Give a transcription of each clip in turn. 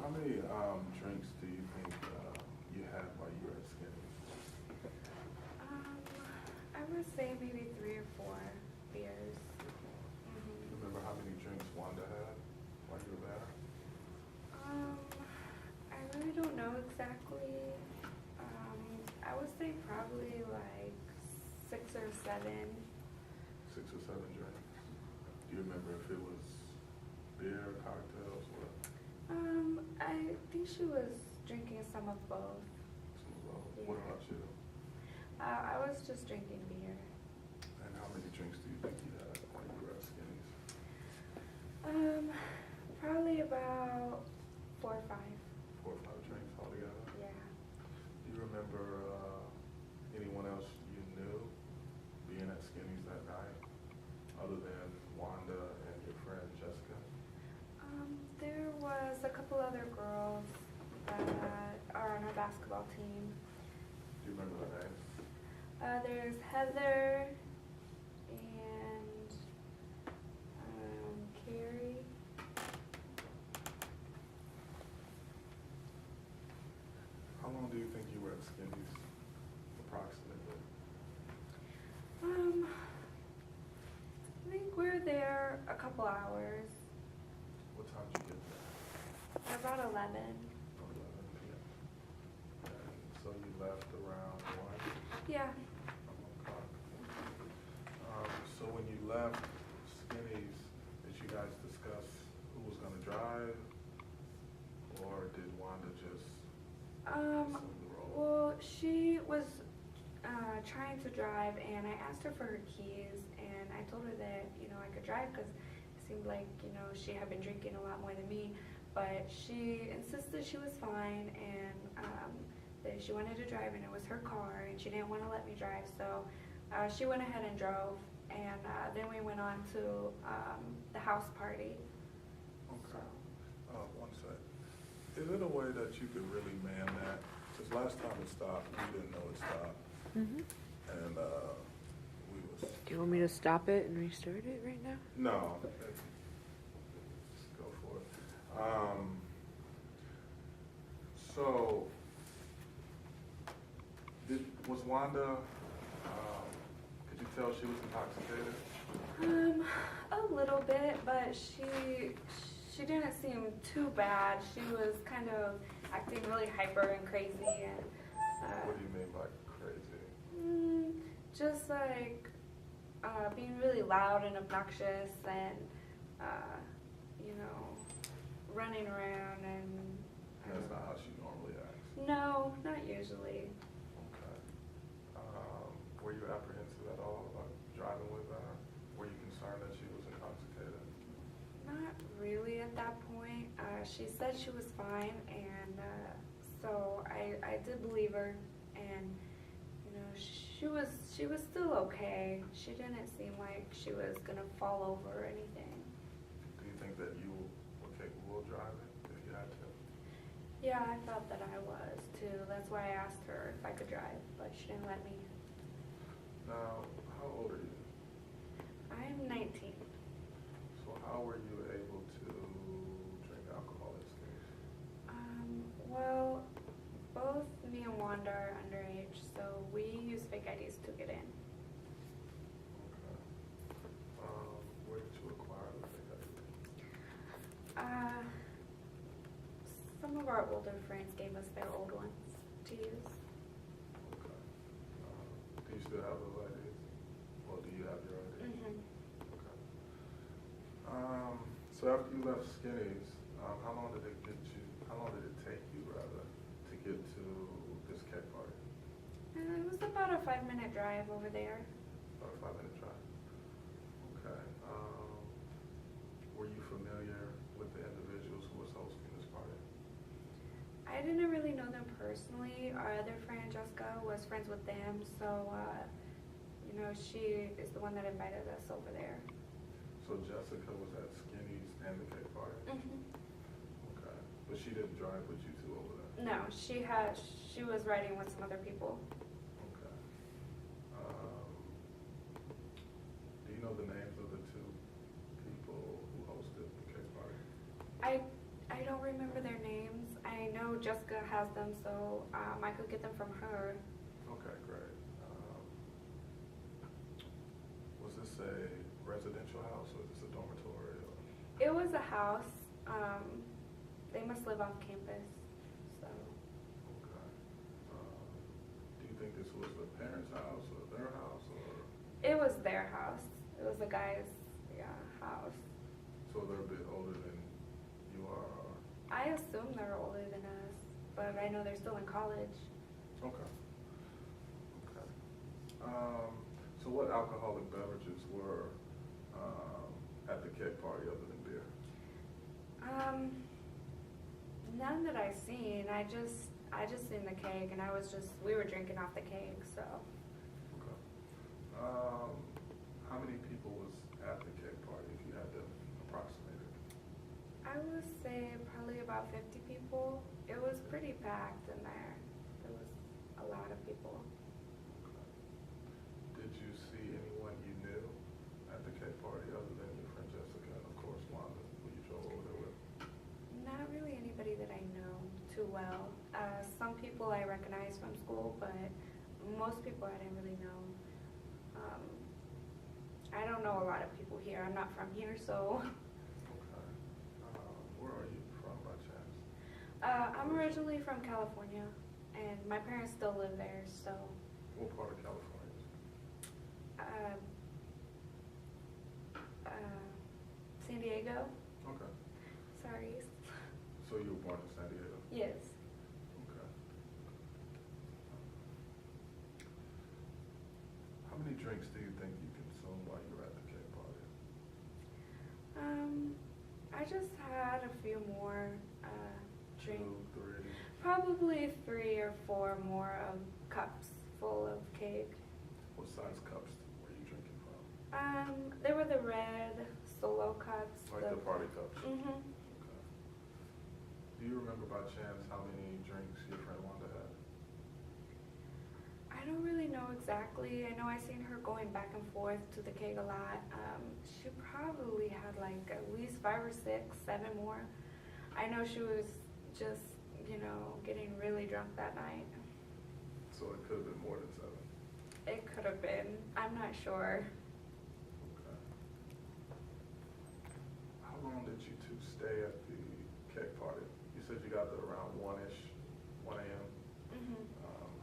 How many drinks do you think you had while you were at Skinny's? Um, I would say maybe 3 or 4 beers. You remember how many drinks Wanda had while you were there? I really don't know exactly. I would say probably like 6 or 7. 6 or 7 drinks. Do you remember if it was beer, cocktails, what? I think she was drinking some of both. Some of those. Yeah. What about you? I was just drinking beer. And how many drinks do you think you had while you were at Skinny's? Probably about 4 or 5. 4 or 5 drinks altogether? Yeah. Do you remember anyone else you knew being at Skinny's that night, other than Wanda and your friend Jessica? There was a couple other girls that are on our basketball team. Do you remember their names? There's Heather and Carrie. How long do you think you were at Skinny's, approximately? I think we were there a couple hours. What time did you get there? About 11. 11 p.m. And so you left around 1? Yeah. Okay. So when you left Skinny's, did you guys discuss who was going to drive? Or did Wanda just assume the role? Well, she was trying to drive, and I asked her for her keys, and I told her that, I could drive because it seemed like, she had been drinking a lot more than me, but she insisted she was fine, and that she wanted to drive, and it was her car, and she didn't want to let me drive, so she went ahead and drove, and then we went on to the house party. Okay. One sec. Is it a way that you could really man that? Because last time it stopped, we didn't know it stopped. Mm-hmm. And we was... Do you want me to stop it and restart it right now? No. Just go for it. So, was Wanda, could you tell she was intoxicated? A little bit, but she didn't seem too bad. She was kind of acting really hyper and crazy, and What do you mean by crazy? just like being really loud and obnoxious, and running around, and That's not how she normally acts. no, not usually. Okay. Were you apprehensive at all about driving with her? Were you concerned that she was intoxicated? Not really at that point. She said she was fine, and so I did believe her, and she was still okay. She didn't seem like she was gonna fall over or anything. Do you think that you were capable of driving if you had to? Yeah, I thought that I was too. That's why I asked her if I could drive, but she didn't let me. Now, how old are you? I'm 19. So how were you able to drink alcohol at Skinny's? Well, both me and Wanda are underage, so we use fake IDs to get in. Okay. Where did you acquire the fake ID? Some of our older friends gave us their old ones to use. Okay. Do you still have those IDs? Well, do you have your ID? Mm-hmm. Okay. So after you left Skinny's, how long did it take you, rather, to get to this cake party? It was about a 5-minute drive over there. About a 5-minute drive. Okay. Were you familiar with the individuals who was hosting this party? I didn't really know them personally. Our other friend, Jessica, was friends with them, so, she is the one that invited us over there. So Jessica was at Skinny's and the cake party? Mm-hmm. Okay. But she didn't drive with you two over there? No, she was riding with some other people. Okay. Do you know the names of the two people who hosted the cake party? I don't remember their names. I know Jessica has them, so I could get them from her. Okay, great. Was this a residential house or is this a dormitory? Or? It was a house. They must live off campus, so. Okay. Do you think this was the parents' house or their house or? It was their house. It was the guy's, house. So they're a bit older than you are? Or? I assume they're older than us, but I know they're still in college. Okay. Okay. So what alcoholic beverages were at the keg party other than beer? None that I seen. I just seen the keg, and we were drinking off the keg, so. Okay. How many people was at the keg party, if you had to approximate it? I would say probably about 50 people. It was pretty packed in there. There was a lot of people. Okay. Did you see anyone you knew at the cake party other than your friend Jessica and of course Wanda, who you drove over there with? Not really anybody that I know too well. Some people I recognize from school, but most people I didn't really know. I don't know a lot of people here. I'm not from here, so. Okay. Where are you from by chance? I'm originally from California, and my parents still live there, so. What part of California? San Diego. Okay. Sorry. So you were born in San Diego? Yes. Okay. How many drinks do you think you consumed while you were at the cake party? I just had a few more drinks. 2, 3? Probably 3 or 4 more of cups full of cake. What size cups were you drinking from? They were the red solo cups. Like the party cups? Mm-hmm. Okay. Do you remember by chance how many drinks your friend Wanda had? I don't really know exactly. I know I seen her going back and forth to the keg a lot. She probably had like at least 5 or 6, 7 more. I know she was just, getting really drunk that night. So it could have been more than 7. It could have been. I'm not sure. Okay. How long did you two stay at the cake party? You said you got there around 1-ish, 1 a.m. Mm-hmm.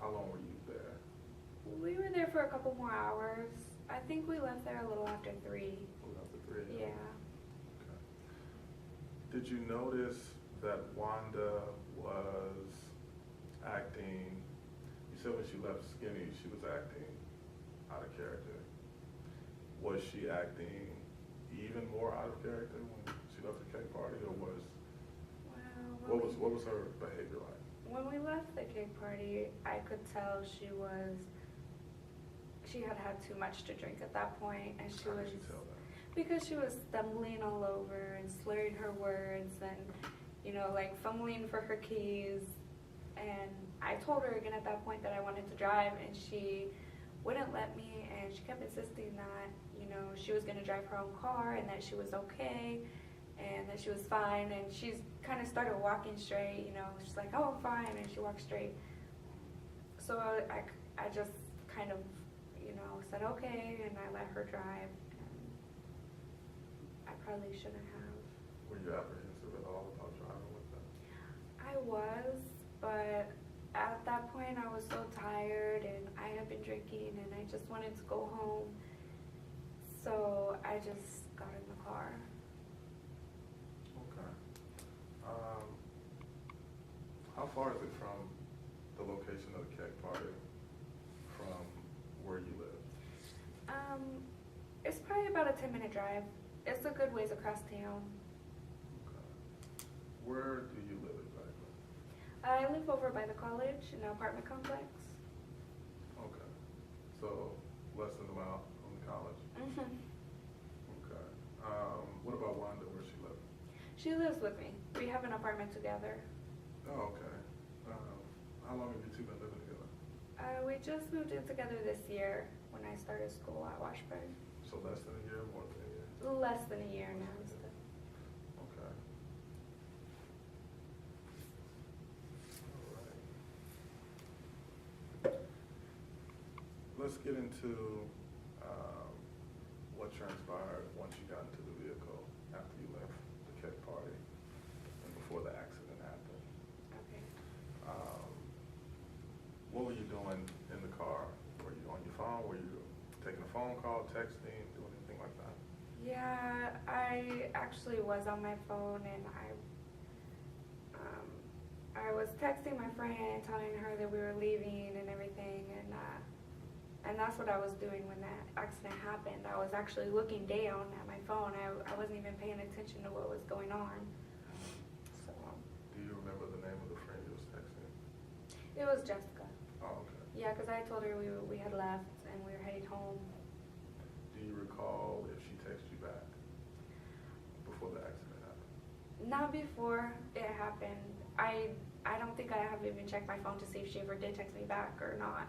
How long were you there? We were there for a couple more hours. I think we left there a little after 3. After 3 a.m.? Yeah. Okay. Did you notice that Wanda was acting, you said when she left Skinny, she was acting out of character. Was she acting even more out of character when she left the cake party, or Well, what was her behavior like? when we left the cake party, I could tell she had too much to drink at that point, and How did you tell that? because she was stumbling all over and slurring her words and, like fumbling for her keys. And I told her again at that point that I wanted to drive, and she wouldn't let me, and she kept insisting that, she was going to drive her own car and that she was okay and that she was fine. And she's kind of started walking straight, she's like, oh, I'm fine, and she walked straight. So I just kind of, said okay, and I let her drive. And I probably shouldn't have. Were you apprehensive at all about driving with them? I was, but at that point I was so tired and I had been drinking and I just wanted to go home. So I just got in the car. Okay. How far is it from the location of the cake party from where you live? It's probably about a 10-minute drive. It's a good ways across town. Okay. Where do you live exactly? I live over by the college in an apartment complex. Okay. So less than a mile from the college? Mm-hmm. Okay. What about Wanda, where she lives? She lives with me. We have an apartment together. Oh, okay. How long have you two been living together? We just moved in together this year when I started school at Washburn. So less than a year, more than a year? Less than a year now. So. Okay. let's get into what transpired once you got into the vehicle after you left the keg party and before the accident happened. Okay. What were you doing in the car? Were you on your phone? Were you taking a phone call, texting, doing anything like that? Yeah, I actually was on my phone, and I was texting my friend, telling her that we were leaving and everything, and that's what I was doing when that accident happened. I was actually looking down at my phone. I wasn't even paying attention to what was going on. So Do you remember the name of the friend you was texting? it was Jessica. Oh, okay. Yeah, because I told her we had left and we were heading home. Do you recall if she texted you back before the accident happened? Not before it happened. I don't think I have even checked my phone to see if she ever did text me back or not.